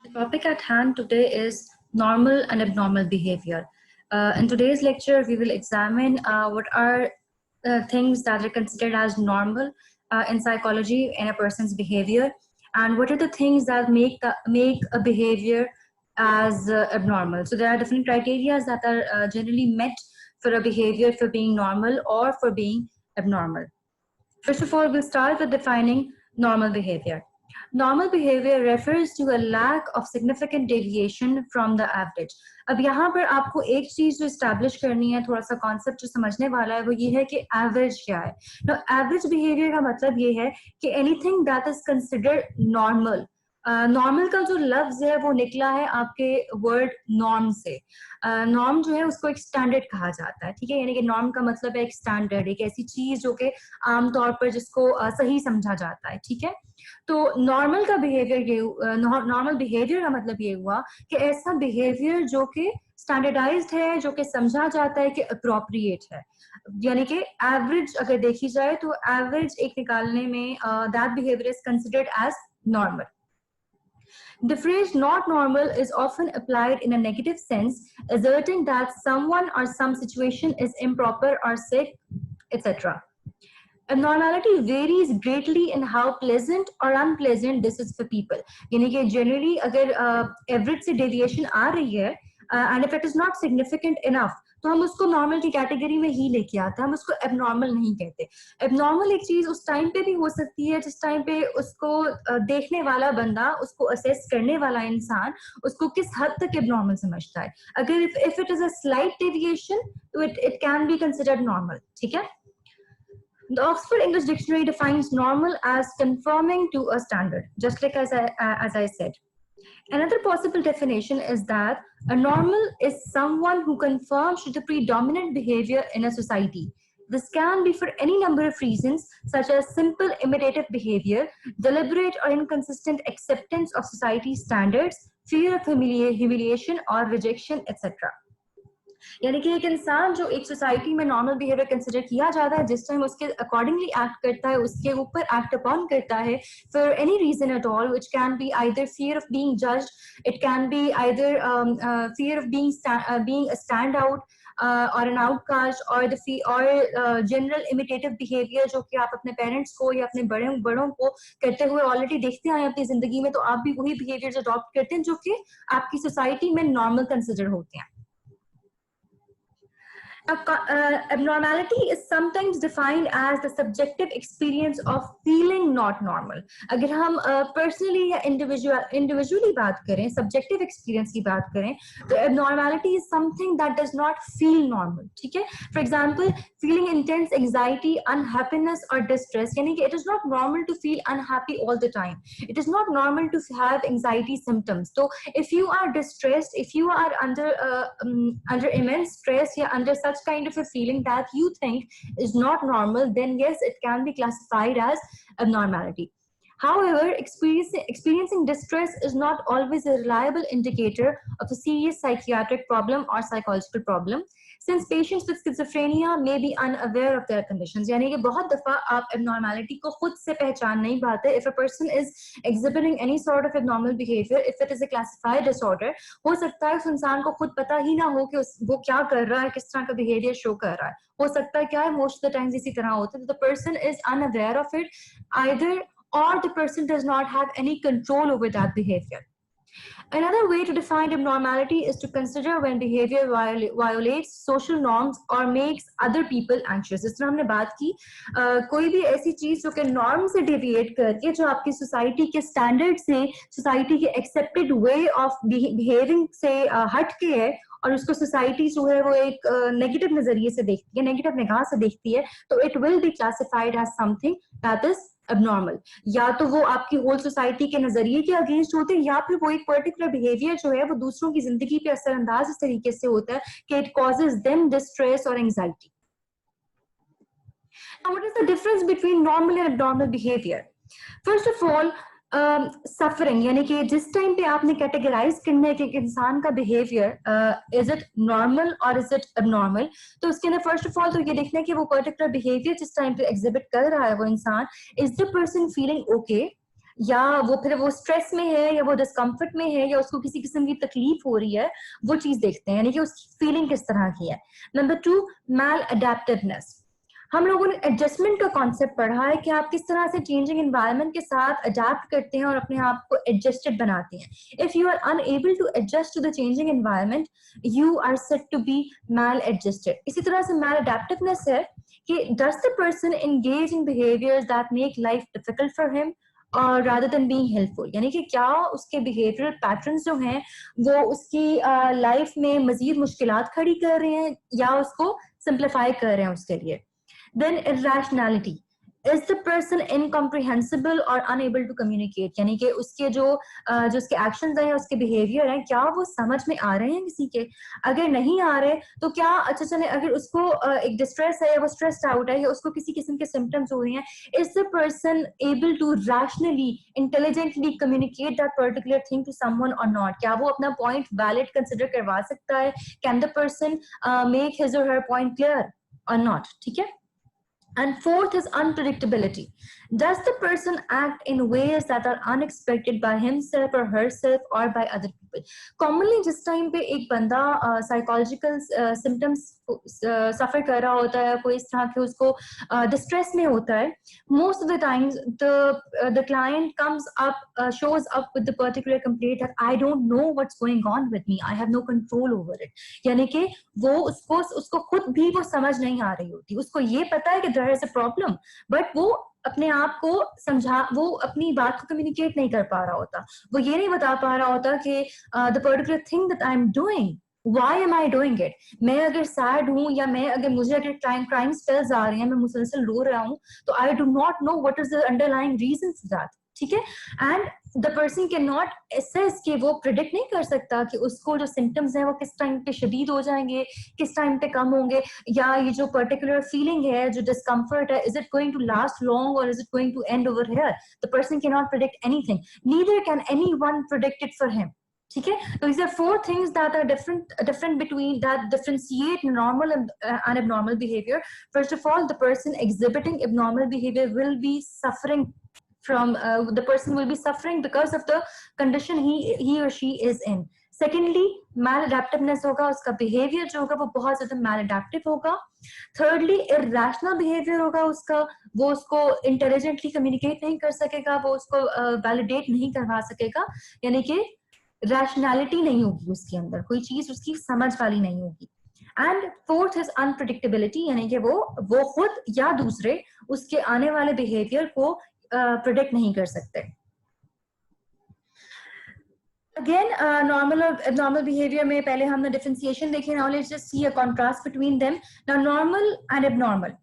The topic at hand today is normal and abnormal behavior. In today's lecture, we will examine what are things that are considered as normal in psychology in a person's behavior, and what are the things that make a behavior as abnormal. So there are different criteria that are generally met for a behavior for being normal or for being abnormal. First of all, we'll start with defining normal behavior. Normal behavior refers to a lack of significant deviation from the average. अब यहाँ पर आपको एक चीज जो establish करनी है, थोड़ा सा concept जो समझने वाला है वो ये है कि average क्या है. Now average behavior का मतलब ये है कि anything that is considered normal. Normal का जो लफ्ज है वो निकला है आपके वर्ड नॉर्म से. नॉर्म जो है उसको एक स्टैंडर्ड कहा जाता है, ठीक है. यानी कि नॉर्म का मतलब है एक स्टैंडर्ड, एक ऐसी चीज जो कि आमतौर पर जिसको सही समझा जाता है, ठीक है. तो नॉर्मल का बिहेवियर ये नॉर्मल बिहेवियर का मतलब ये हुआ कि ऐसा बिहेवियर जो कि स्टैंडर्डाइज्ड है, जो कि समझा जाता है कि अप्रोप्रिएट है. यानी कि एवरेज अगर देखी जाए तो एवरेज एक निकालने में that behaviour is considered as normal. The phrase not normal is often applied in a negative sense, asserting that someone or some situation is improper or sick, etc. Abnormality varies greatly in how pleasant or unpleasant this is for people. यानी कि generally अगर average से deviation आ रही है and if it is not significant enough तो हम उसको normal की कैटेगरी में ही लेके आते हैं, हम उसको एबनॉर्मल नहीं कहते. एबनॉर्मल एक चीज उस टाइम पे भी हो सकती है जिस टाइम पे उसको देखने वाला बंदा, उसको असेस करने वाला इंसान उसको किस हद तक एबनॉर्मल समझता है. अगर if it is a slight deviation तो it can be considered normal, ठीक है. The Oxford English Dictionary defines normal as conforming to a standard, just like as I said. Another possible definition is that a normal is someone who conforms to the predominant behavior in a society. This can be for any number of reasons, such as simple imitative behavior, deliberate or inconsistent acceptance of society's standards, fear of humiliation or rejection, etc. यानी कि एक इंसान जो एक society में normal behaviour consider किया जाता है, जिस टाइम उसके अकॉर्डिंगली एक्ट करता है, उसके ऊपर एक्ट अपॉन करता है for any reason at all, which can be either fear of being judged, it can be either fear of being a stand out और एन आउटकास्ट और जनरल इमिटेटिव बिहेवियर जो कि आप अपने पेरेंट्स को या अपने बड़ों को करते हुए ऑलरेडी देखते आए अपनी जिंदगी में, तो आप भी वही बिहेवियर्स अडॉप्ट करते हैं जो कि आपकी सोसाइटी में नॉर्मल कंसिडर होते हैं. Abnormality is sometimes defined as the subjective experience of feeling not normal. अगर हम personally या individually बात करें, subjective experience की बात करें, तो abnormality is something that does not feel normal, ठीक है. For example, feeling intense anxiety, unhappiness or distress, यानी कि it is not normal to feel unhappy all the time. It is not normal to have anxiety symptoms. So if you are distressed, if you are under immense stress या under such kind of a feeling that you think is not normal, then yes, it can be classified as abnormality. However, experiencing distress is not always a reliable indicator of a serious psychiatric problem or psychological problem, since patients with schizophrenia may be unaware of their conditions. यानी कि बहुत दफा आप abnormality को खुद से पहचान नहीं पाते. If a person is exhibiting any sort of abnormal behavior, if it is a classified disorder, हो सकता है उस इंसान को खुद पता ही ना हो कि वो क्या कर रहा है, किस तरह का behavior show कर रहा है. हो सकता है क्या है, most of the times इसी तरह होता है. The person is unaware of it, either or the person does not have any control over that behavior. Another way to define abnormality is to consider when behavior violates social norms or makes other people anxious. जिस तरह हमने बात की, कोई भी ऐसी चीज जो कि नॉर्म से डेविएट करके, जो आपकी सोसाइटी के स्टैंडर्ड से, सोसाइटी के एक्सेप्टेड वे ऑफ बिहेविंग से हट के है और उसको सोसाइटी जो है वो एक नेगेटिव नजरिए से देखती है, नेगेटिव निगाह से देखती है, तो it will be classified as something that is abnormal. या तो वो आपकी होल सोसाइटी के नजरिए के अगेंस्ट होते हैं, या फिर वो एक पर्टिकुलर बिहेवियर जो है वो दूसरों की जिंदगी पे असरअंदाज इस तरीके से होता है कि इट कॉजेज देम डिस्ट्रेस और anxiety. Now, what is the difference between normal and abnormal behavior? First of all, suffering, यानी कि जिस टाइम पे आपने कैटेगराइज करना है कि एक इंसान का बिहेवियर इज इट नॉर्मल और इज इट एबनॉर्मल, तो उसके अंदर फर्स्ट ऑफ ऑल तो ये देखना है कि वो पर्टिकुलर बिहेवियर जिस टाइम पे एग्जिबिट कर रहा है वो इंसान, is the person feeling okay, या वो फिर वो स्ट्रेस में है या वो डिस्कम्फर्ट में है या उसको किसी किस्म की तकलीफ हो रही है, वो चीज देखते हैं, यानी कि उसकी फीलिंग किस तरह की है। नंबर 2, मैल अडेप्टिवनेस। हम लोगों ने एडजस्टमेंट का कॉन्सेप्ट पढ़ा है कि आप किस तरह से चेंजिंग एनवायरनमेंट के साथ अडेप्ट करते हैं और अपने आप को एडजस्टेड बनाते हैं। If you are unable to adjust to the changing environment, you are said to be maladjusted. इसी तरह से मैल अडेप्टिवनेस है कि does the person engage in behaviours that make life difficult for him और rather than being helpful, यानी कि क्या उसके बिहेवियरल पैटर्न्स जो हैं वो उसकी लाइफ में मजीद मुश्किलात खड़ी कर रहे हैं या उसको सिंप्लीफाई कर रहे हैं उसके लिए। Then irrationality. Is the person incomprehensible or unable to communicate? यानी कि उसके जो उसके एक्शंस हैं, उसके बिहेवियर हैं, क्या वो समझ में आ रहे हैं किसी के? अगर नहीं आ रहे तो क्या, अच्छा चले, अगर उसको एक डिस्ट्रेस है या वो स्ट्रेस्ड आउट है या उसको किसी किस्म के सिम्टम्स हो रही हैं, is the person able to rationally intelligently communicate that particular thing to someone और नॉट? क्या वो अपना पॉइंट वैलिड कंसिडर करवा सकता है? Can the person make his और हर पॉइंट क्लियर और नॉट? ठीक है। And fourth is unpredictability. Does the person act in ways that are unexpected by himself or herself or by other people? Commonly जिस time पे एक बंदा psychological symptoms सफर कर रहा होता है, कोई इस तरह के उसको डिस्ट्रेस में होता है, most of the times the client comes up, shows up with the particular complaint that I don't know what's going on with me, I have no control over it. यानी कि वो उसको खुद भी वो समझ नहीं आ रही होती, उसको ये पता है कि there is a problem, but वो अपने आप को वो अपनी बात को कम्युनिकेट नहीं कर पा रहा होता, वो ये नहीं बता पा रहा होता कि the particular thing that I'm doing, why am I doing it? मैं अगर सैड हूँ या मुझे अगर क्राइम स्पेल्स आ रही हैं, मैं मुसलसल रो रहा हूँ, तो I do not know what is the underlying reason for that. ठीक है। And the person can not assess कि वो प्रिडिक्ट नहीं कर सकता कि उसको जो सिम्टम्स हैं वो किस टाइम पे शदीद हो जाएंगे, किस टाइम पे कम होंगे, या ये जो पर्टिकुलर फीलिंग है, जो डिस्कम्फर्ट है, is it going to last long और is it going to end over here? The person can not predict anything, neither can anyone predict it for him. ठीक है। तो these are 4 things that are different between that differentiate normal and abnormal behavior. First of all, the person exhibiting abnormal behavior will be suffering from the person will be suffering because of the condition he or she is in. Secondly, maladaptiveness होगा, उसका behavior जो होगा वो बहुत ज्यादा maladaptive होगा. Thirdly, irrational behavior होगा उसका, वो उसको intelligently communicate नहीं कर सकेगा, वो उसको validate नहीं करवा सकेगा, यानी कि rationality नहीं होगी उसके अंदर, कोई चीज उसकी समझ वाली नहीं होगी. एंड फोर्थ इज अनप्रिडिक्टेबिलिटी, यानी कि वो खुद या दूसरे उसके आने वाले बिहेवियर को प्रिडिक्ट नहीं कर सकते. अगेन नॉर्मल और एबनॉर्मल बिहेवियर में पहले हमने डिफरेंशिएशन देखे. Now let's just see a contrast between them. Now normal and abnormal,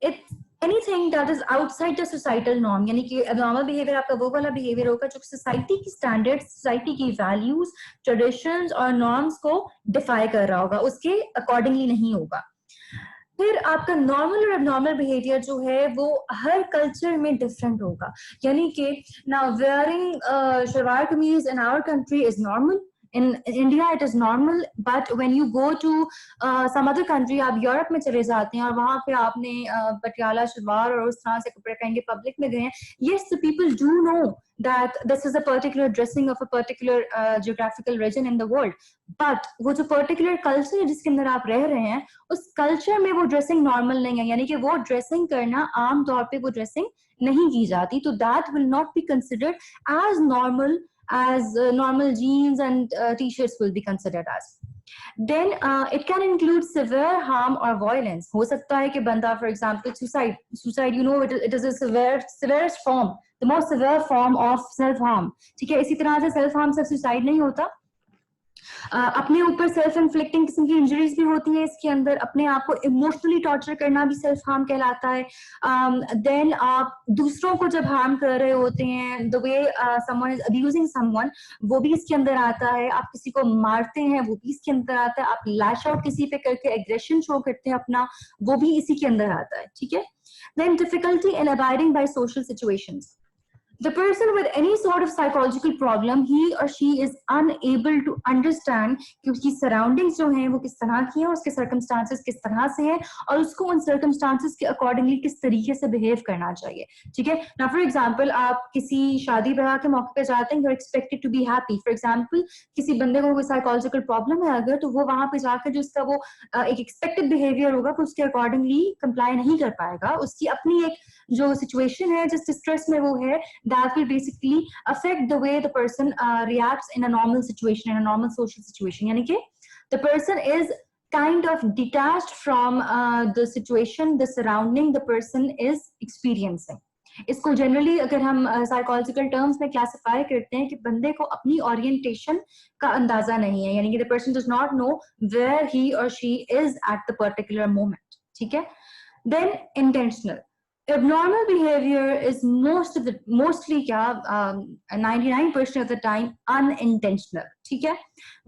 it's anything that is outside the societal norm, यानी कि एबनॉर्मल बिहेवियर आपका वो वाला बिहेवियर होगा जो सोसाइटी की स्टैंडर्ड्स, सोसाइटी की वैल्यूज, ट्रेडिशंस और नॉर्म्स को डिफाई कर रहा होगा, उसके अकॉर्डिंगली नहीं होगा. फिर आपका नॉर्मल और एबनॉर्मल बिहेवियर जो है वो हर कल्चर में डिफरेंट होगा, यानी कि now wearing shalwar kameez in our country is normal, in India it is normal, but when you go to some other country, आप यूरोप में चले जाते हैं और वहां पे आपने पटियाला शलवार और उस तरह से कपड़े पहन के पब्लिक में गए हैं, yes the people do know that this is a particular dressing of a particular geographical region in the world, but वो जो particular culture है जिसके अंदर आप रह रहे हैं, उस culture में वो ड्रेसिंग नॉर्मल नहीं है, यानी कि वो ड्रेसिंग करना आम तौर पे वो ड्रेसिंग नहीं की जाती, तो that will not be considered as normal as normal jeans and t-shirts will be considered as. Then it can include severe harm or violence. हो सकता है कि बंदा, for example, suicide, you know, it is a severest form, the most severe form of self harm. ठीक है, इसी तरह से self harm से suicide नहीं होता, अपने ऊपर सेल्फ इन्फ्लिक्टिंग किस्म की इंजरीज भी होती हैं इसके अंदर, अपने आप को इमोशनली टॉर्चर करना भी सेल्फ हार्म कहलाता है. देन आप दूसरों को जब हार्म कर रहे होते हैं, the way someone is abusing someone, वो भी इसके अंदर आता है. आप किसी को मारते हैं, वो भी इसके अंदर आता है. आप लैश आउट किसी पे करके एग्रेशन शो करते हैं अपना, वो भी इसी के अंदर आता है. ठीक है. Then difficulty in abiding by social situations. The person with any sort of psychological problem, he or she is unable to understand कि उसकी surroundings जो हैं वो किस तरह की हैं, उसके circumstances किस तरह से हैं और उसको उन circumstances के accordingly किस तरीके से behave करना चाहिए. ठीक है. Now for example, आप किसी शादी ब्याह के मौके पे जाते हैं, you're expected to be happy. For example, किसी बंदे को कोई psychological problem है अगर, तो वो वहां पे जाकर जो उसका वो एक expected behavior होगा, तो उसके accordingly comply नहीं कर पाएगा. उसकी अपनी एक जो situation है, जिस distress में वो है, that will basically affect the way the person reacts in a normal situation, in a normal social situation. Yani ki the person is kind of detached from the situation, the surrounding the person is experiencing. इसको generally अगर हम psychological terms में classify करते हैं कि बंदे को अपनी ओरिएंटेशन का अंदाजा नहीं है, यानी कि the person does not know where he और she is at the particular moment. ठीक है. Then intentional. Abnormal behavior is mostly क्या 99% of the time unintentional. ठीक है.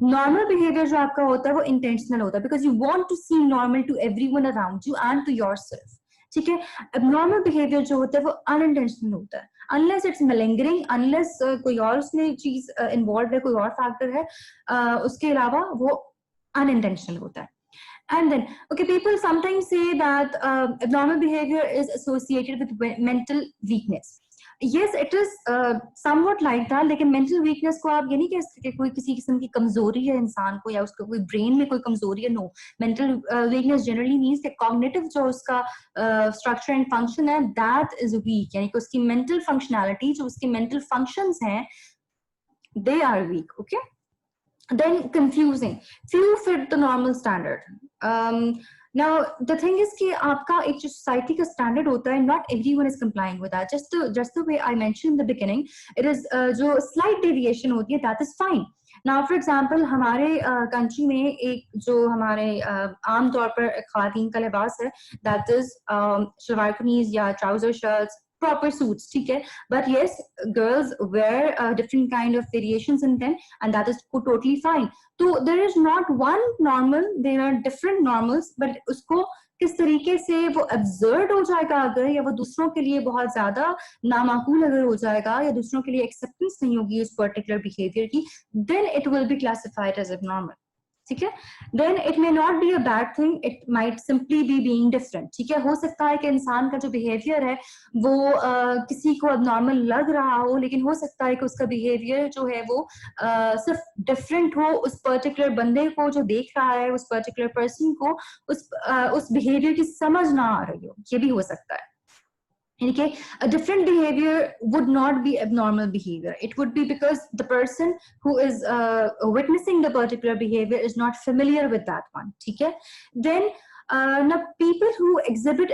Normal behavior जो आपका होता है वो intentional होता है because you want to seem normal to everyone around you and to yourself. ठीक है. Abnormal behavior जो होता है वो unintentional होता है, unless it's malingering, unless कोई और उसमें चीज involved है, कोई और factor है, उसके अलावा वो unintentional होता है. And then, okay, people sometimes say that abnormal behavior is associated with mental weakness. Yes, it is somewhat like that. लेकिन mental weakness को आप ये नहीं कह सकते कोई किसी किस्म की कमजोरी है इंसान को या उसका कोई brain में कोई कमजोरी है. No, mental weakness generally means that cognitive जो उसका structure and function है, that is weak. यानी कि उसकी mental functionality, जो उसकी mental functions हैं, they are weak. Okay. Then confusing. Few fit the normal standard. Now the thing is कि आपका एक जो society का standard होता है, not everyone is complying with that. Just the way I mentioned in the beginning, it is जो slight deviation होती है, that is fine. Now for example, हमारे country में एक जो हमारे आम तौर पर ख़वातीन का लिबास है, that is शलवार कमीज या trouser shirts, proper suits. ठीक है. But yes, girls wear different kind of variations in them, and that is totally fine. So there is not one normal, there are different normals, but उसको किस तरीके से वो absurd हो जाएगा अगर, या वो दूसरों के लिए बहुत ज्यादा नामाकूल अगर हो जाएगा, या दूसरों के लिए acceptance नहीं होगी उस particular behavior की, then it will be classified as abnormal. ठीक है. Then it may not be a bad thing, it might simply be being different. ठीक है. हो सकता है कि इंसान का जो behavior है वो किसी को abnormal लग रहा हो, लेकिन हो सकता है कि उसका behavior जो है वो सिर्फ different हो, उस particular बंदे को जो देख रहा है, उस particular person को उस behavior की समझ ना आ रही हो, ये भी हो सकता है. Okay, a different behavior would not be abnormal behavior. It would be because the person who is witnessing the particular behavior is not familiar with that one. Okay? Then now people who exhibit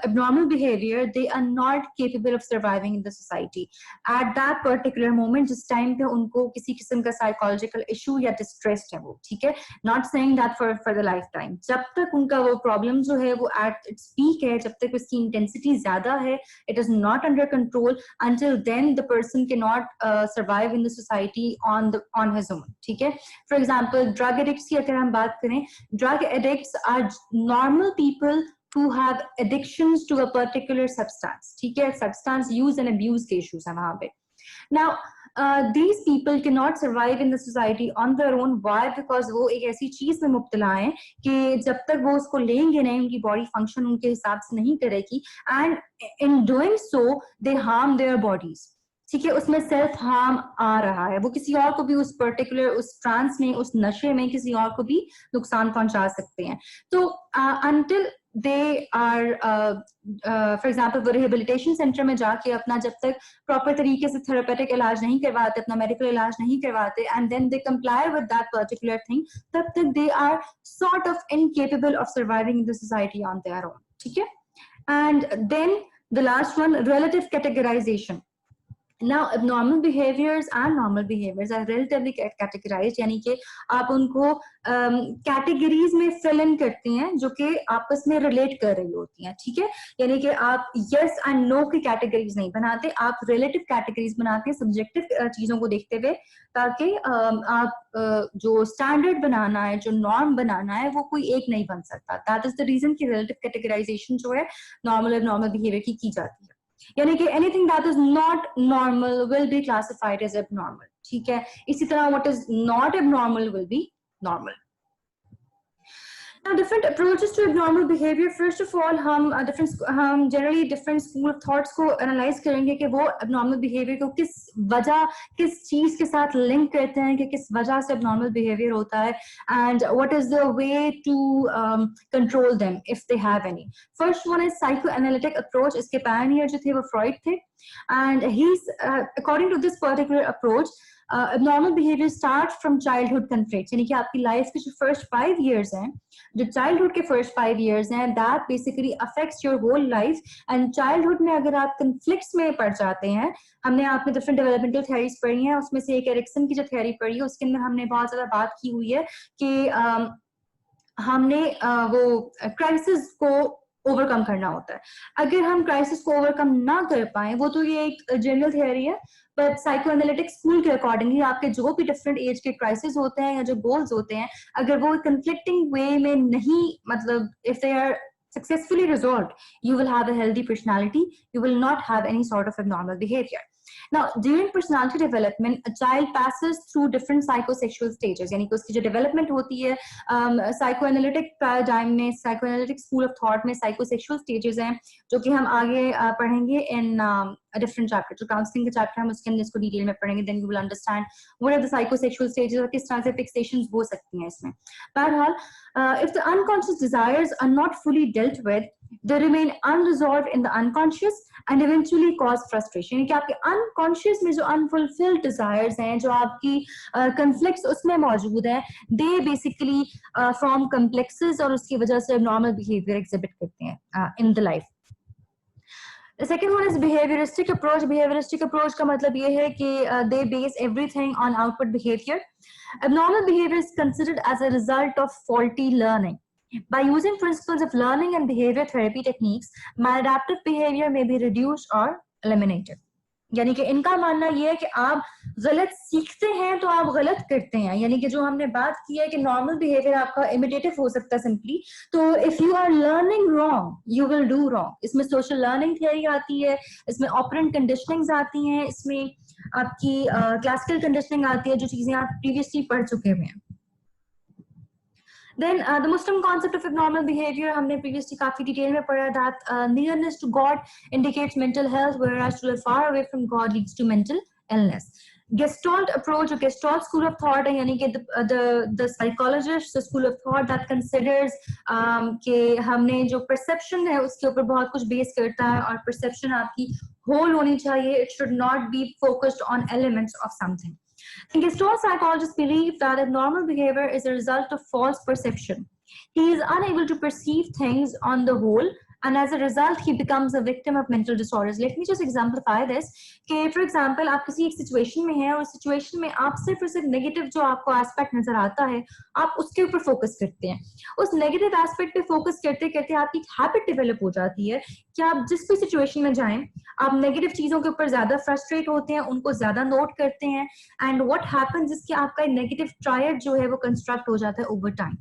abnormal behavior, they are not capable of surviving in the society at that particular moment. जिस time पे उनको किसी किस्म का psychological issue या distress है वो. ठीक है. Not saying that for the lifetime. जब तक उनका वो problem जो है वो at its peak है, जब तक उसकी intensity ज़्यादा है, it is not under control, until then the person cannot survive in the society on his own. ठीक है. For example, drug addicts की अगर हम बात करें, drug addicts are normal people who have addictions to a particular substance. ठीक है. Substance use and abuse के issues हैं वहाँ पे. Now these people cannot survive in the society on their own. Why? Because वो एक ऐसी चीज में मुब्तला हैं कि जब तक वो उसको लेंगे नहीं, उनकी बॉडी फंक्शन उनके हिसाब से नहीं करेगी, and in doing so they harm their bodies. ठीक है. उसमें सेल्फ हार्म आ रहा है, वो किसी और को भी उस पर्टिकुलर उस ट्रांस में, उस नशे में किसी और को भी नुकसान पहुंचा सकते हैं. तो until they are for example वो रिहेबिलिटेशन सेंटर में जाके अपना जब तक प्रॉपर तरीके से थेरेपेटिक इलाज नहीं करवाते, अपना मेडिकल इलाज नहीं करवाते, and then they comply with that particular thing, तब तक they are sort of incapable of surviving in the society on their own. ठीक है. And then the last one, relative categorization. Now abnormal behaviors and normal behaviors are relatively categorized, यानी कि आप उनको categories में fill in करते हैं जो कि आपस में रिलेट कर रही होती हैं. ठीक है. यानी कि आप यस एंड नो की कैटेगरीज नहीं बनाते, आप रिलेटिव कैटेगरीज बनाते हैं सब्जेक्टिव चीजों को देखते हुए, ताकि आप जो स्टैंडर्ड बनाना है, जो नॉर्म बनाना है, वो कोई एक नहीं बन सकता. दैट इज द रीजन कि रिलेटिव कैटेगराइजेशन जो है नॉर्मल एंड नॉर्मल बिहेवियर की जाती है. यानी कि anything that is not normal will be classified as abnormal, ठीक है। इसी तरह what is not abnormal will be normal. Now, different approaches to abnormal behavior. First of all, हम generally different school of thoughts को analyze करेंगे कि वो abnormal behavior को किस चीज के साथ link करते हैं, कि किस वजह से abnormal behavior होता है, and what is the way to control them if they have any. First one is psychoanalytic approach. इसके pioneer जो थे वो Freud थे, and he's according to this particular approach, abnormal behavior start from childhood conflicts, यानी कि आपकी life के जो फर्स्ट 5 years हैं, जो चाइल्डहुड के फर्स्ट 5 years हैं, that basically affects your whole life. And childhood में अगर आप कंफ्लिक्ट्स में पड़ जाते हैं, हमने आपने डिफरेंट डेवलपमेंटल थ्योरीज पढ़ी हैं, उसमें से एक एरिक्सन की जो थ्योरी पढ़ी है उसके अंदर हमने बहुत ज्यादा बात की हुई है कि हमने वो क्राइसिस को ओवरकम करना होता है। अगर हम क्राइसिस को ओवरकम ना कर पाए, वो तो ये एक जनरल थियरी है, बट साइकोएनालिटिक स्कूल के अकॉर्डिंगली आपके जो भी डिफरेंट एज के क्राइसिस होते हैं या जो गोल्स होते हैं, अगर वो कंफ्लिक्टिंग वे में नहीं, मतलब if they are successfully resolved, you will have a healthy personality, you will not have any sort of abnormal behavior. Now, during personality development, a child passes through different psychosexual stages, यानी कि उसकी जो development होती है, psychoanalytic paradigm में, psychoanalytic school of thought में psychosexual stages हैं, जो कि हम आगे पढ़ेंगे in a different chapter, जो counseling का chapter हम उसके अंदर इसको डिटेल में पढ़ेंगे, then you will understand what are the psychosexual stages और किस तरह से fixations हो सकती हैं इसमें। बहरहाल, if the unconscious desires are not fully dealt with, they remain unresolved in the unconscious and eventually cause frustration. यानी कि आपके unconscious में जो unfulfilled desires हैं, जो आपकी conflicts उसमें मौजूद हैं, they basically form complexes और उसकी वजह से abnormal behavior exhibit करते हैं in the life. The second one is behavioristic approach. Behavioristic approach का मतलब ये है कि they base everything on output behavior. Abnormal behavior is considered as a result of faulty learning. By using principles of learning and behavior therapy techniques, maladaptive behavior may be reduced or eliminated. यानी कि इनका मानना ये है कि आप गलत सीखते हैं तो आप गलत करते हैं, यानी कि जो हमने बात की है कि नॉर्मल बिहेवियर आपका इमिटेटिव हो सकता है सिंपली, तो if you are learning wrong you will do wrong. इसमें सोशल लर्निंग थियरी आती है, इसमें ऑपरेंट कंडीशनिंग्स आती हैं, इसमें आपकी क्लासिकल कंडीशनिंग आती है, जो चीजें आप प्रीवियसली पढ़ चुके हुए हैं। Then the Muslim concept of abnormal behavior हमने previously काफी डिटेल में पढ़ा, that nearness to God indicates mental health, whereas to live far away from God leads to mental illness. Gestalt approach or Gestalt school of thought है, यानी कि the psychologist, the school of thought that considers कि हमने जो perception है उसके ऊपर बहुत कुछ base करता है, और perception आपकी whole होनी चाहिए, it should not be focused on elements of something. Gestalt psychologists believe that abnormal behavior is a result of false perception. He is unable to perceive things on the whole, and as a result, he becomes a victim of mental disorders. Let me just exemplify this. कि for example, आप किसी एक situation में हैं और situation में आप सिर्फ और सिर्फ negative जो आपको aspect नजर आता है, आप उसके ऊपर focus करते हैं। उस negative aspect पे focus करते करते आपकी habit develop हो जाती है कि आप जिस भी situation में जाएं, आप negative चीजों के ऊपर ज्यादा frustrate होते हैं, उनको ज्यादा note करते हैं, and what happens is कि आपका negative triad जो है वो construct हो जाता है over time.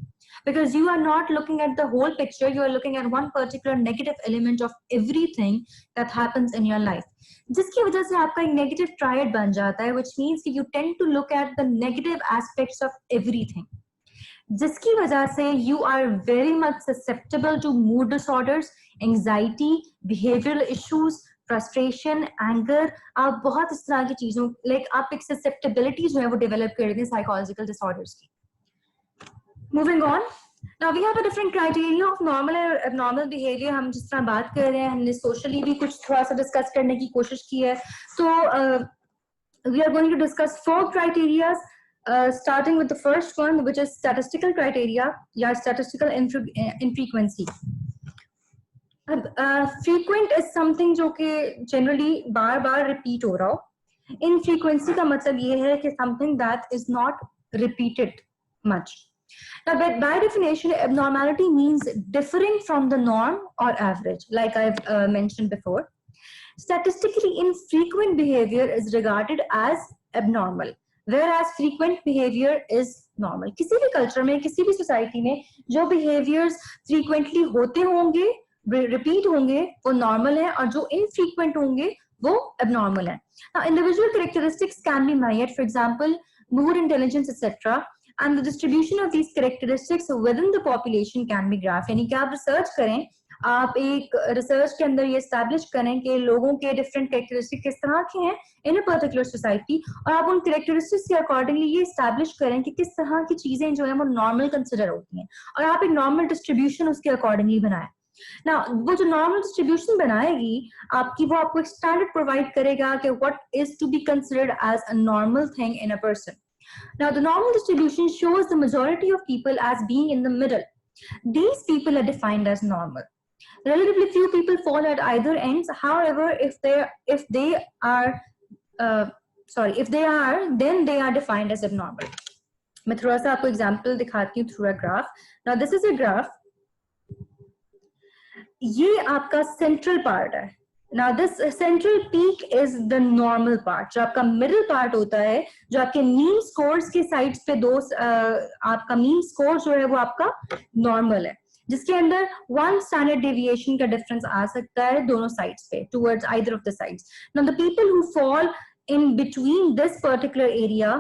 Because you are not looking at the whole picture, you are looking at one particular negative element of everything that happens in your life. जिसकी वजह से आपका एक negative triad बन जाता है, which means कि you tend to look at the negative aspects of everything. जिसकी वजह से you are very much susceptible to mood disorders, anxiety, behavioral issues, frustration, anger. आप बहुत इस तरह की चीजों, like आप एक susceptibility जो है वो develop कर रहे हैं psychological disorders की. Moving on, now we have a different criteria of normal and abnormal behavior. हम जिस तरह बात कर रहे हैं, हमने socially भी कुछ थोड़ा सा discuss करने की कोशिश की है. So we are going to discuss 4 criteria, starting with the first one, which is statistical criteria या statistical infrequency. Frequent is something जो कि generally बार-बार repeat हो रहा हो. Infrequency का मतलब ये है कि something that is not repeated much. Now, by definition, abnormality means differing from the norm or average, like I've mentioned before. Statistically infrequent behavior is regarded as abnormal, whereas frequent behavior is normal. किसी भी culture में, किसी भी society में जो behaviors frequently होते होंगे repeat होंगे वो नॉर्मल है और जो इनफ्रीक्वेंट होंगे वो एबनॉर्मल है. Now, individual characteristics can be measured, for example, mood, intelligence, etc. And the distribution of these characteristics within the population can be graphed. यानी कि आप रिसर्च करें, आप एक रिसर्च के अंदर ये एस्टैब्लिश करें कि लोगों के डिफरेंट कैरेक्टरिस्टिक किस तरह के हैं इन अ पर्टिकुलर सोसाइटी, और आप उन कैरेक्टरिस्टिक्स के अकॉर्डिंगली ये एस्टैब्लिश करें कि किस तरह की चीजें जो है वो नॉर्मल कंसिडर होती हैं, और आप एक नॉर्मल डिस्ट्रीब्यूशन उसके अकॉर्डिंगली बनाएं. ना वो जो नॉर्मल डिस्ट्रीब्यूशन बनाएगी आपकी, वो आपको एक स्टैंडर्ड प्रोवाइड करेगा कि what is to be considered as a normal thing in a person. Now, the normal distribution shows the majority of people as being in the middle. These people are defined as normal. Relatively few people fall at either ends. However, if they are, then they are defined as abnormal. मैं थोड़ा सा आपको example दिखाती हूँ through a graph. Now, this is a graph. ये आपका central part है. Now this central peak is the normal part. जो आपका मिडिल पार्ट होता है, जो आपके मीन स्कोर्स के साइड्स पे आपका मीन स्कोर जो है वो आपका नॉर्मल है, जिसके अंदर 1 स्टैंडर्ड डेविएशन का डिफरेंस आ सकता है दोनों साइड्स पे, towards either of the sides. Now the people who fall in between this particular area,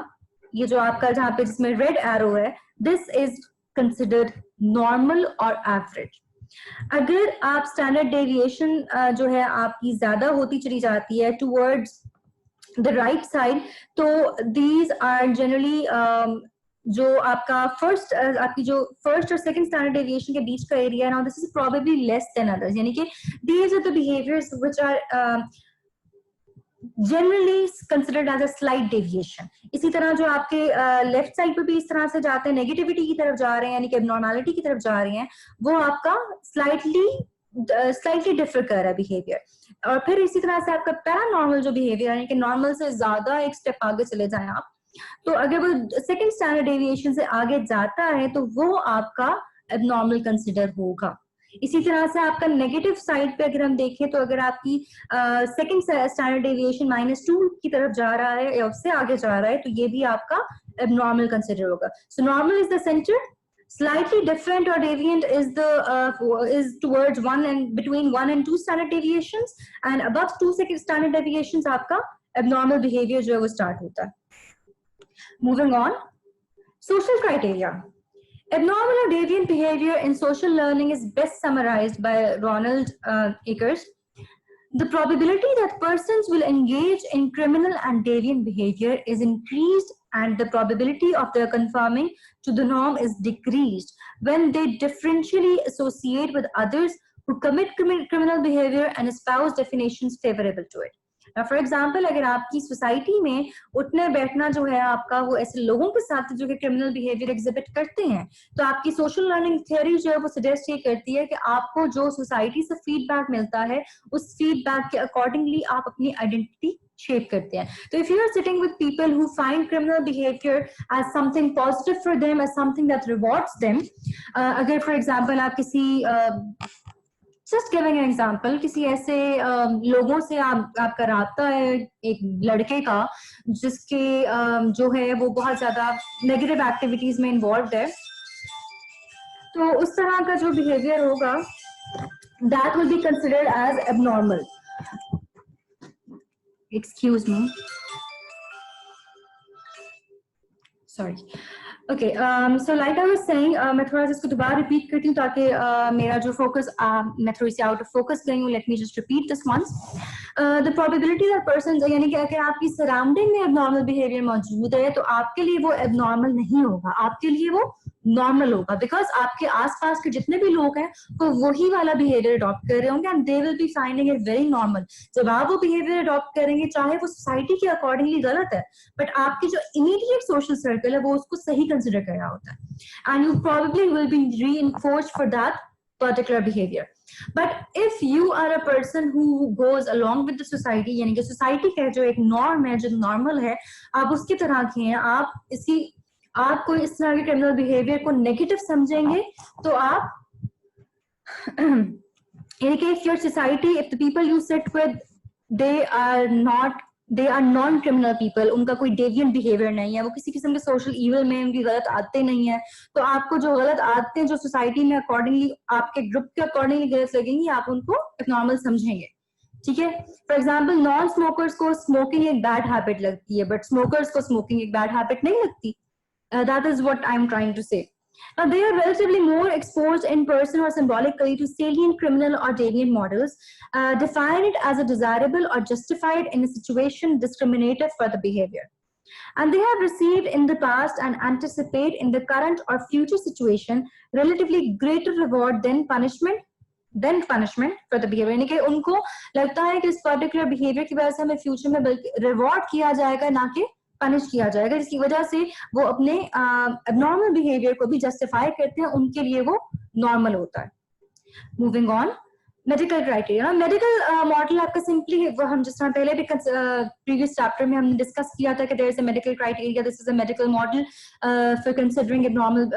ये जो आपका जहाँ पे जिसमें रेड एरो है, this is considered normal or average. अगर आप स्टैंडर्ड डेविएशन जो है आपकी ज्यादा होती चली जाती है टुवर्ड्स द राइट साइड, तो दीज आर जनरली जो आपका आपकी जो फर्स्ट और सेकंड स्टैंडर्ड डेविएशन के बीच का एरिया है, now this is probably less than others. यानी कि these are the behaviours which are generally considered as a slight deviation. इसी तरह जो आपके लेफ्ट साइड पे भी इस तरह से जाते हैं, नेगेटिविटी की तरफ जा रहे हैं, यानी कि एबनॉर्मलिटी की तरफ जा रहे हैं, वो आपका स्लाइटली डिफर कर रहा है बिहेवियर. और फिर इसी तरह से आपका पैरानॉर्मल जो बिहेवियर, यानी कि नॉर्मल से ज्यादा एक स्टेप आगे चले जाएं आप, तो अगर वो सेकंड स्टैंडर्ड डेविएशन से आगे जाता है तो वो आपका एबनॉर्मल कंसिडर होगा. इसी तरह से आपका नेगेटिव साइड पे अगर हम देखें, तो अगर आपकी सेकंड स्टैंडर्ड डेविएशन -2 की तरफ जा रहा है या उससे आगे जा रहा है, तो ये भी आपका एबनॉर्मल कंसिडर होगा. So normal is the centre, slightly different or deviant is towards between 1 and 2 standard deviations, and above 2 standard deviations आपका abnormal behavior जो है वो start होता है. Moving on, social criteria. Abnormal or deviant behavior in social learning is best summarized by Ronald Akers. The probability that persons will engage in criminal and deviant behavior is increased, and the probability of their conforming to the norm is decreased when they differentially associate with others who commit criminal behavior and espouse definitions favorable to it. Now, for example, अगर आपकी society में उठने बैठना जो है आपका वो ऐसे लोगों के साथ जो कि क्रिमिनल बिहेवियर एग्जिबिट करते हैं, तो आपकी सोशल लर्निंग थ्योरी जो है वो सजेस्ट ये करती है कि आपको जो सोसाइटी से फीडबैक मिलता है उस फीडबैक के अकॉर्डिंगली आप अपनी आइडेंटिटी शेप करते हैं. तो if you are sitting with people who find criminal behaviour as something positive for them, as something that rewards them, अगर फॉर एग्जांपल आप किसी Just giving an example, किसी ऐसे लोगों से आपका राब्ता है एक लड़के का जिसके जो है वो बहुत ज्यादा नेगेटिव एक्टिविटीज में इन्वॉल्व है, तो उस तरह का जो बिहेवियर होगा that will be considered as abnormal. Excuse me. Sorry. Okay, so like I was saying, मैं थोड़ा सा इसको दोबारा रिपीट करती हूँ ताकि मेरा जो फोकस मैं थोड़ी सी आउट ऑफ फोकस गई हूँ. Let me just repeat this once. The probability that person, यानी कि अगर आपकी सराउंडिंग में एबनॉर्मल बिहेवियर मौजूद है तो आपके लिए वो एबनॉर्मल नहीं होगा, आपके लिए वो नॉर्मल होगा, बिकॉज आपके आसपास के जितने भी लोग हैं वो वही वाला बिहेवियर अडॉप्ट कर रहे होंगे and they will be finding it very normal. जब आप वो बिहेवियर अडॉप्ट करेंगे, चाहे वो सोसाइटी के अकॉर्डिंगली गलत है, बट आपकी जो इमीडिएट सोशल सर्कल है वो उसको सही कंसिडर कर रहा होता है, and you probably will be reinforced for that particular behavior. But if you are a person who goes along with the society, यानी कि सोसाइटी का जो एक नॉर्म है, जो नॉर्मल है, आप उसकी तरह के हैं, आप कोई इस तरह के क्रिमिनल बिहेवियर को नेगेटिव समझेंगे, तो आप यानी कि if your society, if the people you sit with, they are not they are non criminal people, उनका कोई डेविएंट बिहेवियर नहीं है, वो किसी किस्म के सोशल इवल में उनकी गलत आदतें नहीं है, तो आपको जो गलत आदतें जो सोसाइटी में अकॉर्डिंगली आपके ग्रुप के अकॉर्डिंगली गलत लगेंगी, आप उनको एबनॉर्मल समझेंगे, ठीक है। फॉर एग्जाम्पल नॉन स्मोकर्स को स्मोकिंग एक बैड हैबिट लगती है, बट स्मोकर्स को स्मोकिंग एक बैड हैबिट नहीं लगती. That is what I'm trying to say. Now, they are relatively more exposed in person or symbolically to salient criminal or deviant models, define it as a desirable or justified in a situation discriminative for the behavior. And they have received in the past and anticipate in the current or future situation relatively greater reward than punishment for the behavior. यानी कि उनको लगता है कि इस particular behaviour की वजह से हमें फ्यूचर में बल्कि रिवॉर्ड किया जाएगा, ना कि पनिश किया जाएगा, जिसकी वजह से वो अपने एबनॉर्मल बिहेवियर को भी जस्टिफाई करते हैं, उनके लिए वो नॉर्मल होता है. Moving on, medical criteria. Medical model आपका सिंपली वो हम जिस तरह पहले भी प्रीवियस चैप्टर में हमने डिस्कस किया था कि there is a medical criteria, this is a medical model for considering abnormal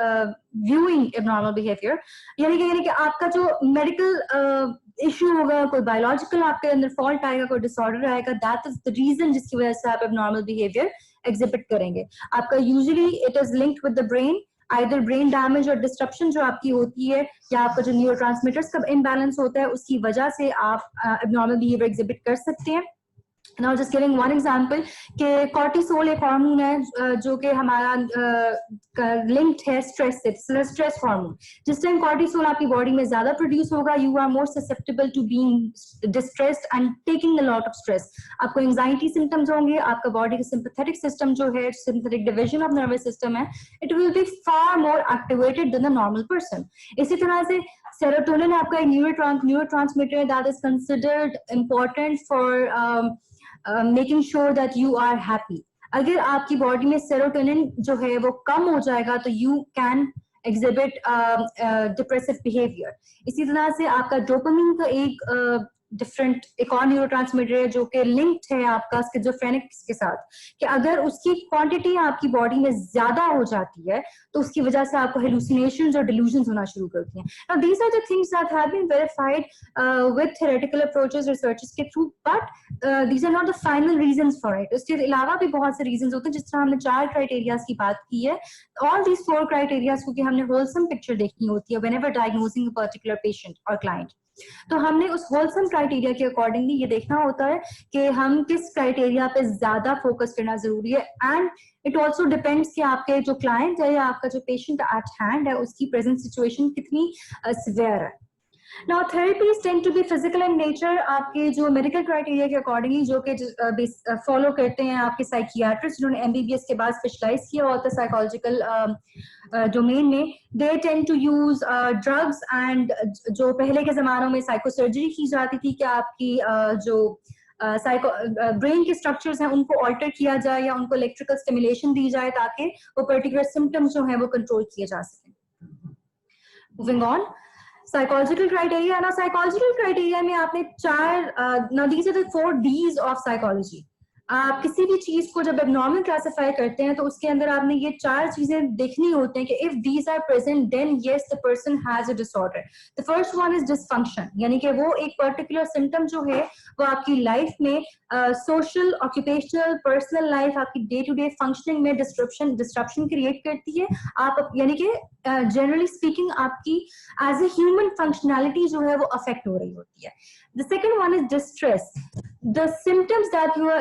viewing abnormal behaviour. यानी कि आपका जो मेडिकल इश्यू होगा, कोई बायोलॉजिकल आपके अंदर फॉल्ट आएगा, कोई डिसऑर्डर आएगा, दैट इज द रीजन जिसकी वजह से आप एबनॉर्मल बिहेवियर एग्जिबिट करेंगे. आपका usually it is linked with the brain, either brain damage और डिस्ट्रप्शन जो आपकी होती है, या आपका जो न्यूरोट्रांसमीटर्स का इम्बैलेंस होता है, उसकी वजह से आप एबनॉर्मल बिहेवियर एग्जिबिट कर सकते हैं. Now just giving one example कि cortisol एक हार्मोन है जो कि हमारा लिंक्ड है स्ट्रेस से, स्ट्रेस हार्मोन. जिस टाइम cortisol आपकी बॉडी में ज्यादा प्रोड्यूस होगा, you are more susceptible to being distressed and taking a lot of stress. आपको एंजाइटी सिम्टम्स होंगे, आपका बॉडी का सिंपैथेटिक सिस्टम जो है, sympathetic division of nervous system है, it will be far more activated than a normal person. इसी तरह से सेरोटोनिन आपका एक neurotransmitter that is considered important for making sure that you are happy. अगर आपकी बॉडी में सेरोटोनिन जो है वो कम हो जाएगा तो you can exhibit depressive behaviour. इसी तरह से आपका डोपामिन का एक डिफरेंट एक और न्यूरोट्रांसमीटर है जो कि लिंक्ड है आपका स्किज़ोफ्रेनिक्स के साथ, कि अगर उसकी क्वांटिटी आपकी बॉडी में ज्यादा हो जाती है तो उसकी वजह से आपको हेलुसिनेशंस और डिल्यूजन्स होना शुरू करती हैं. Now these are the things that have been verified with theoretical approaches researches के through, but these are not the final reasons for it. इसके अलावा भी बहुत से रीजंस होते हैं. जिस तरह हमने 4 क्राइटेरियाज की बात की है, ऑल दीज 4 क्राइटेरियाज क्योंकि हमने होलसम पिक्चर देखनी होती है whenever diagnosing a particular patient और क्लाइंट, तो हमने उस होलसम क्राइटेरिया के अकॉर्डिंगली ये देखना होता है कि हम किस क्राइटेरिया पे ज्यादा फोकस करना जरूरी है. एंड इट ऑल्सो डिपेंड्स कि आपके जो क्लाइंट है या आपका जो पेशेंट एट हैंड है उसकी प्रेजेंट सिचुएशन कितनी सिवियर है. Now therapies tend to be physical in nature. आपके जो मेडिकल क्राइटेरिया के अकॉर्डिंगली जो कि फॉलो करते हैं आपके साइकियाट्रिस्ट जिन्होंने एमबीबीएस के बाद स्पेशलाइज किया होता है साइकोलॉजिकल डोमेन में, they tend to use drugs. And जो पहले के जमानों में साइकोसर्जरी की जाती थी कि आपकी जो ब्रेन के स्ट्रक्चर्स हैं उनको ऑल्टर किया जाए या उनको इलेक्ट्रिकल स्टिमुलेशन दी जाए ताकि वो पर्टिकुलर सिम्टम्स जो हैं वो कंट्रोल किए जा सकें. Moving on, psychological criteria. ना साइकोलॉजिकल क्राइटेरिया में आपने 4 ना these are the 4 Ds of psychology. आप किसी भी चीज को जब एबनॉर्मल क्लासिफाई करते हैं तो उसके अंदर आपने ये 4 चीजें देखनी होती हैं कि if these are present then yes the person has a disorder. The first one is dysfunction, यानी कि वो एक पर्टिकुलर सिम्टम जो है वो आपकी लाइफ में सोशल, ऑक्यूपेशनल, पर्सनल लाइफ, आपकी डे टू डे फंक्शनिंग में डिस्ट्रप्शन क्रिएट करती है. आप यानी कि जनरली स्पीकिंग आपकी एज ए ह्यूमन फंक्शनैलिटी जो है वो अफेक्ट हो रही होती है. The second one is distress. The symptoms that you are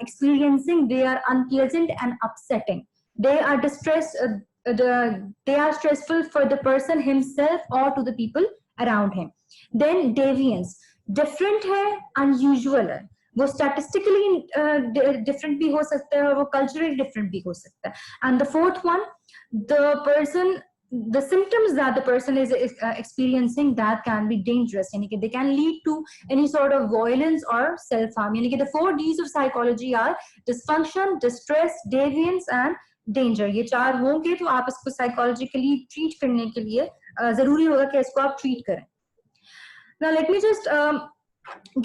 experiencing, they are unpleasant and upsetting. They are they are stressful for the person himself or to the people around him. Then deviance, different है, unusual है. वो statistically different भी हो सकता है और वो culturally different भी हो सकता है. And the fourth one, the symptoms that the person is experiencing that can be dangerous, yani they can lead to any sort of violence or self harm. Yani the 4 Ds of psychology are dysfunction, distress, deviance and danger. ये 4 होंगे तो आप इसको psychologically treat करने के लिए जरूरी होगा कि इसको आप ट्रीट करें. Now let me just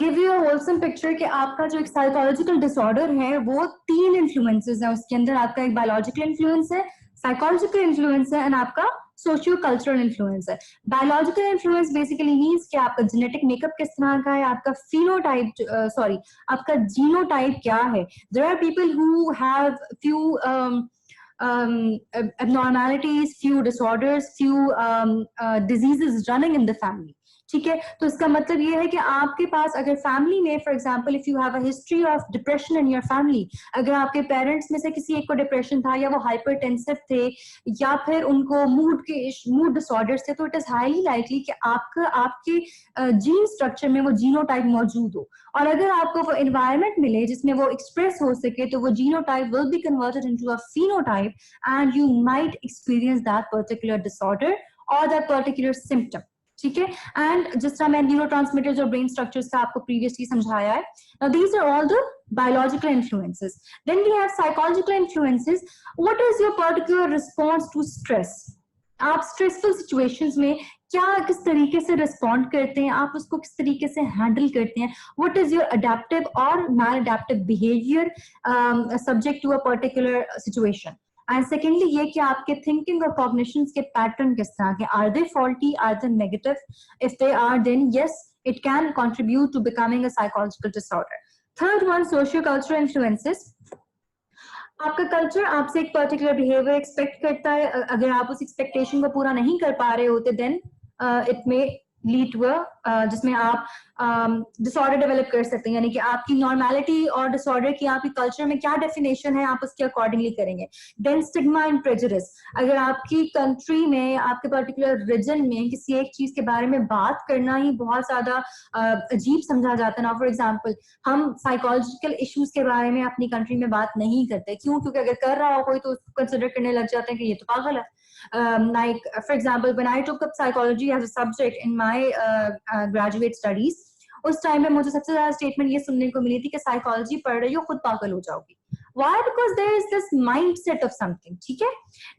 give you a wholesome picture कि आपका जो एक साइकोलॉजिकल डिसऑर्डर है वो 3 इन्फ्लुएंसेस हैं. उसके अंदर आपका एक बायोलॉजिकल इन्फ्लुएंस है, साइकोलॉजिकल इन्फ्लुएंस है एंड आपका सोशियो कल्चरल इन्फ्लुएंस है। बायोलॉजिकल इन्फ्लुएंस बेसिकली मीन्स कि आपका जेनेटिक मेकअप किस तरह का है, आपका फिनोटाइप आपका जीनोटाइप क्या है। There are people who have few abnormalities, few disorders, few diseases running in the family. ठीक है, तो इसका मतलब ये है कि आपके पास अगर फैमिली में for example if you have a history of depression in your family, अगर आपके पेरेंट्स में से किसी एक को डिप्रेशन था या वो हाइपरटेंसिव थे या फिर उनको मूड डिसऑर्डर्स थे, तो इट इज हाईली लाइकली कि आपके जीन स्ट्रक्चर में वो जीनोटाइप मौजूद हो। और अगर आपको वो एनवायरनमेंट मिले जिसमें वो एक्सप्रेस हो सके, तो वो genotype will be converted into a phenotype and you might experience that particular disorder or that particular symptom. ठीक है, एंड जिस तरह मैं न्यूरोट्रांसमीटर्स और ब्रेन स्ट्रक्चर्स का आपको प्रीवियसली समझाया है, now these are all the biological influences. Then we have psychological influences. What is your particular response to stress? आप स्ट्रेसफुल सिचुएशंस में क्या किस तरीके से रिस्पॉन्ड करते हैं, आप उसको किस तरीके से हैंडल करते हैं, व्हाट इज योर अडेप्टिव और non adaptive behaviour subject to a particular situation. And secondly ये कि आपके थिंकिंग और कॉग्निशंस के पैटर्न किस तरह के, are they faulty, are they negative, if they are then yes it can contribute to becoming a psychological disorder. Third one, socio cultural influences. आपका culture आपसे एक पर्टिकुलर बिहेवियर एक्सपेक्ट करता है, अगर आप उस एक्सपेक्टेशन को पूरा नहीं कर पा रहे होते then it may lead to जिसमें आप डिसऑर्डर डेवलप कर सकते हैं, यानी कि आपकी नॉर्मेलिटी और डिसऑर्डर की आपकी कल्चर में क्या डेफिनेशन है आप उसके अकॉर्डिंगली करेंगे। देन स्टिग्मा एंड प्रेजुडिस, अगर आपकी कंट्री में आपके पर्टिकुलर रीजन में किसी एक चीज के बारे में बात करना ही बहुत ज्यादा अजीब समझा जाता है ना, फॉर एग्जाम्पल हम साइकोलॉजिकल इश्यूज के बारे में अपनी कंट्री में बात नहीं करते, क्यों? क्योंकि अगर कर रहा हो कोई तो उसको कंसिडर करने लग जाते हैं कि ये तो पागल है। Like for example, when I took up psychology as a subject in my graduate studies, उस टाइम में मुझे सबसे ज्यादा स्टेटमेंट ये सुनने को मिली थी कि साइकोलॉजी पढ़ रही हो खुद पागल हो जाओगी। Why? Because there is this mindset of something. ठीक है।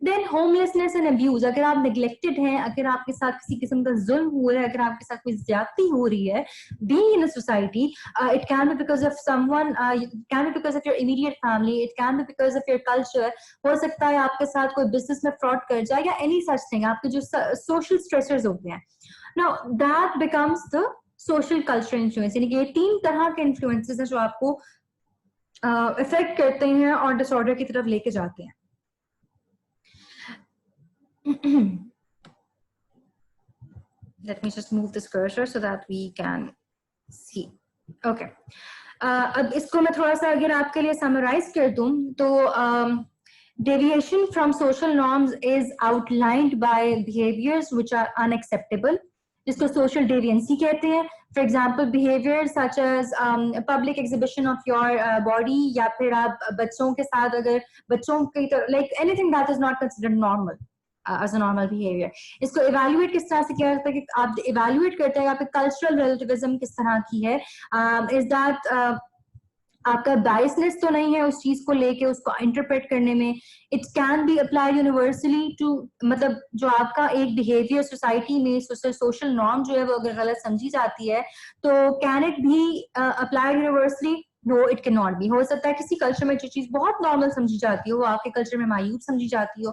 Then homelessness and abuse, अगर आप neglected हैं, अगर आपके साथ किसी किस्म का जुल्म हुआ है, अगर आपके साथ कोई ज्यादती हो रही है, being in a society, it can be because of someone, it can be because of your immediate family, it can be because of your culture. हो सकता है आपके साथ कोई business में fraud कर जाए या any such thing, आपके जो social stressors होते हैं। Now that becomes the social cultural influence, यानी कि ये तीन तरह के influences हैं जो आपको इफेक्ट करते हैं और डिसऑर्डर की तरफ लेके जाते हैं। Let me just move this cursor so that we can see. Okay. अब इसको मैं थोड़ा सा अगर आपके लिए समराइज कर दूं तो deviation from social norms is outlined by behaviors which are unacceptable, जिसको social deviancy कहते हैं। For example, behavior such as public exhibition of your body, या फिर आप बच्चों के साथ अगर बच्चों की like anything that is not considered normal as a normal behavior, इसको evaluate किस तरह से किया जाता है कि आप evaluate करते हैं आपके cultural relativism किस तरह की है, is that आपका बायसनेस तो नहीं है उस चीज को लेके उसको इंटरप्रेट करने में। It can be applied universally to, मतलब जो आपका एक बिहेवियर सोसाइटी में सोशल नॉर्म जो है वो अगर गलत समझी जाती है तो can it be applied universally? No, it can not be. हो सकता है किसी कल्चर में जो चीज बहुत नॉर्मल समझी जाती हो वो आपके कल्चर में मायूब समझी जाती हो,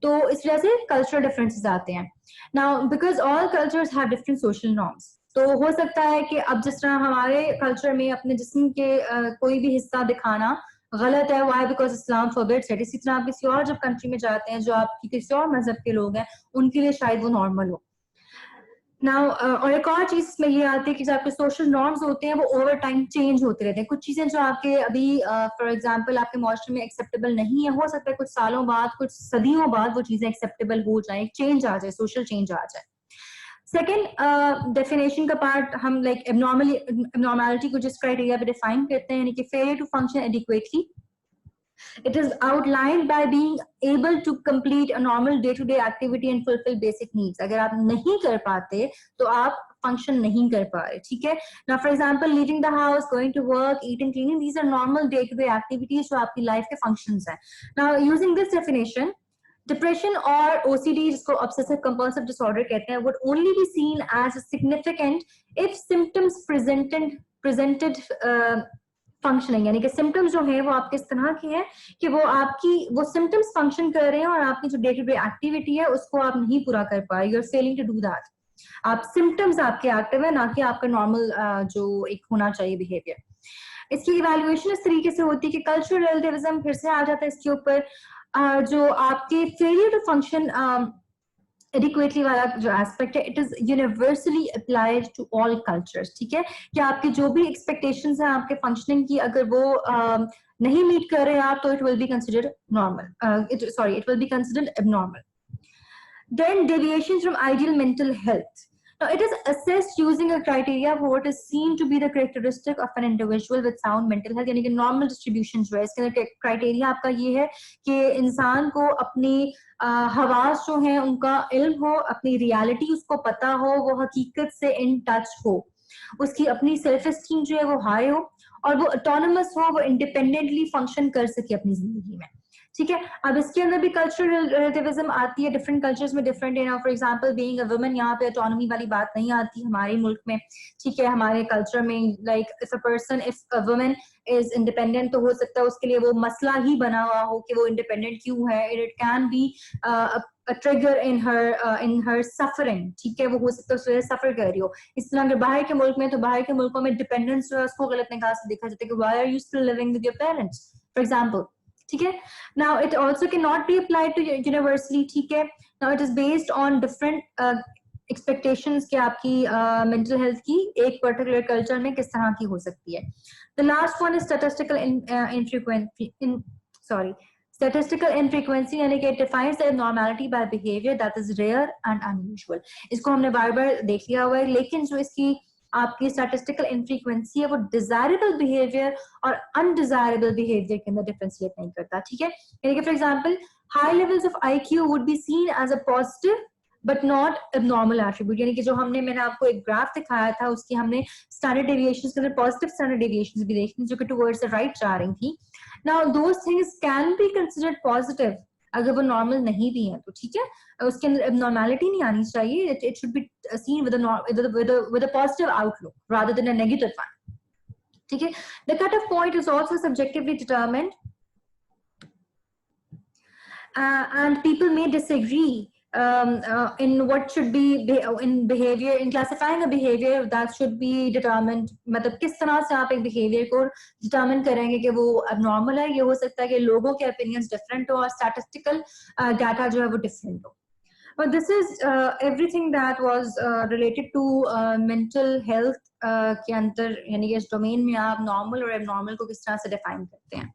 तो इस वजह से कल्चरल डिफरेंसेस आते हैं। Now because all cultures have different social norms, तो हो सकता है कि अब जिस तरह हमारे कल्चर में अपने जिस्म के कोई भी हिस्सा दिखाना गलत है, why? Because Islam forbids it. इसी तरह आप किसी और जब कंट्री में जाते हैं जो आपकी किसी और मजहब के लोग हैं उनके लिए शायद वो नॉर्मल हो। नाउ और एक और चीज इसमें ये आती है कि जो आपके सोशल नॉर्म्स होते हैं वो ओवर टाइम चेंज होते रहते हैं। कुछ चीजें जो आपके अभी फॉर एग्जांपल आपके माशरे में एक्सेप्टेबल नहीं है, हो सकता है कुछ सालों बाद, कुछ सदियों बाद वो चीजें एक्सेप्टेबल हो जाए, चेंज आ जाए, सोशल चेंज आ जाए। सेकेंड डेफिनेशन का पार्ट हम लाइक एबनॉर्मलिटी को जिस क्राइटेरिया पे डिफाइन करते हैं, यानी कि failure to function adequately. It is outlined by being able to complete a normal day-to-day activity and fulfill basic needs. अगर आप नहीं कर पाते तो आप function नहीं कर पा रहे, ठीक है? Now, for example, leaving the house, going to work, eating, cleaning, these are normal day-to-day activities जो आपकी life के functions हैं. Now, using this definition, depression or OCD, जिसको obsessive compulsive disorder कहते हैं, would only be seen as significant if symptoms presented functioning, यानी कि symptoms जो है वो आपके इस तरह के हैं कि वो सिम्टम्स फंक्शन कर रहे हैं और आपकी जो डे टू डे एक्टिविटी है उसको आप नहीं पूरा कर पा रहे, you are failing to do that. आप सिम्टम्स आपके एक्टिव है, ना कि आपका नॉर्मल जो एक होना चाहिए बिहेवियर। इसकी इवैल्यूएशन इस तरीके से होती है कि कल्चरल रिलेटिविज्म फिर से आ जाता है इसके ऊपर, जो आपके फेलियर टू फंक्शन एडिक्वेटली वाला जो एस्पेक्ट है, it is universally applied to all cultures, ठीक है, कि आपकी जो भी एक्सपेक्टेशंस हैं आपके फंक्शनिंग की, अगर वो नहीं मीट कर रहे हैं आप, तो it will B considered normal, it will be considered abnormal. Then deviations from ideal mental health. Now, it is assessed using a criteria for what is seen to be the characteristic of an individual with sound mental health, यानी कि normal distribution जो है, इसके अंदर criteria आपका ये है कि इंसान को अपनी हवास जो है उनका इल्म हो, अपनी रियलिटी उसको पता हो, वो हकीकत से इन टच हो, उसकी अपनी सेल्फ एस्टीम जो है वो हाई हो, और वो ऑटोनमस हो, वो इंडिपेंडेंटली फंक्शन कर सके अपनी जिंदगी में, ठीक है। अब इसके अंदर भी कल्चरल रिलेटिविज्म आती है, डिफरेंट कल्चर्स में डिफरेंट है ना। For example being a woman, यहाँ पे ऑटोनॉमी वाली बात नहीं आती हमारे मुल्क में, ठीक है, हमारे कल्चर में like if a woman is independent, तो हो सकता है उसके लिए वो मसला ही बना हुआ हो कि वो इंडिपेंडेंट क्यों है, it can B a trigger in her suffering, ठीक है, वो हो सकता है उससे सफर कर रही हो। इस तरह अगर बाहर के मुल्क में, तो बाहर के मुल्कों में डिपेंडेंस जो है उसको गलत निगाह से देखा जाता है कि why are you still living with your parents, for example, ठीक है। Now it also cannot be applied to universally, ठीक है। Now it is based on different expectations कि आपकी mental health की एक particular culture में किस तरह की हो सकती है। The last one is statistical infrequency, यानी कि it defines the abnormality by behavior that is rare and unusual। इसको हमने बार बार देख लिया हुआ है, लेकिन जो इसकी आपकी स्टैटिस्टिकल इनफ्रीक्वेंसी है वो डिजायरेबल बिहेवियर और अनडिजायरेबल बिहेवियर के अंदर डिफरेंशिएट नहीं करता, ठीक है। यानी कि for example high levels of IQ would be seen as a positive but not abnormal attribute, यानी कि जो मैंने आपको एक ग्राफ दिखाया था, उसकी हमने स्टैंडर्ड डेविएशंस के अंदर पॉजिटिव स्टैंडर्ड डेविएशंस भी देखी जो कि टुवर्ड्स द राइट जा रही थी। Now those things can be considered positive अगर वो नॉर्मल नहीं भी है तो, ठीक है, उसके अंदर एबनॉर्मैलिटी नहीं आनी चाहिए, it should be seen with a positive outlook rather than a negative one, ठीक है। The cut off point is also subjectively determined and people may disagree in what should be in behavior, in classifying a behavior that should be determined, मतलब किस तरह से आप एक behavior को determine करेंगे कि वो abnormal है। ये हो सकता है कि लोगों के opinions different हो और statistical data जो है वो different हो। But this is everything that was related to mental health के अंदर, यानी कि इस डोमेन में आप normal और abnormal को किस तरह से define करते हैं।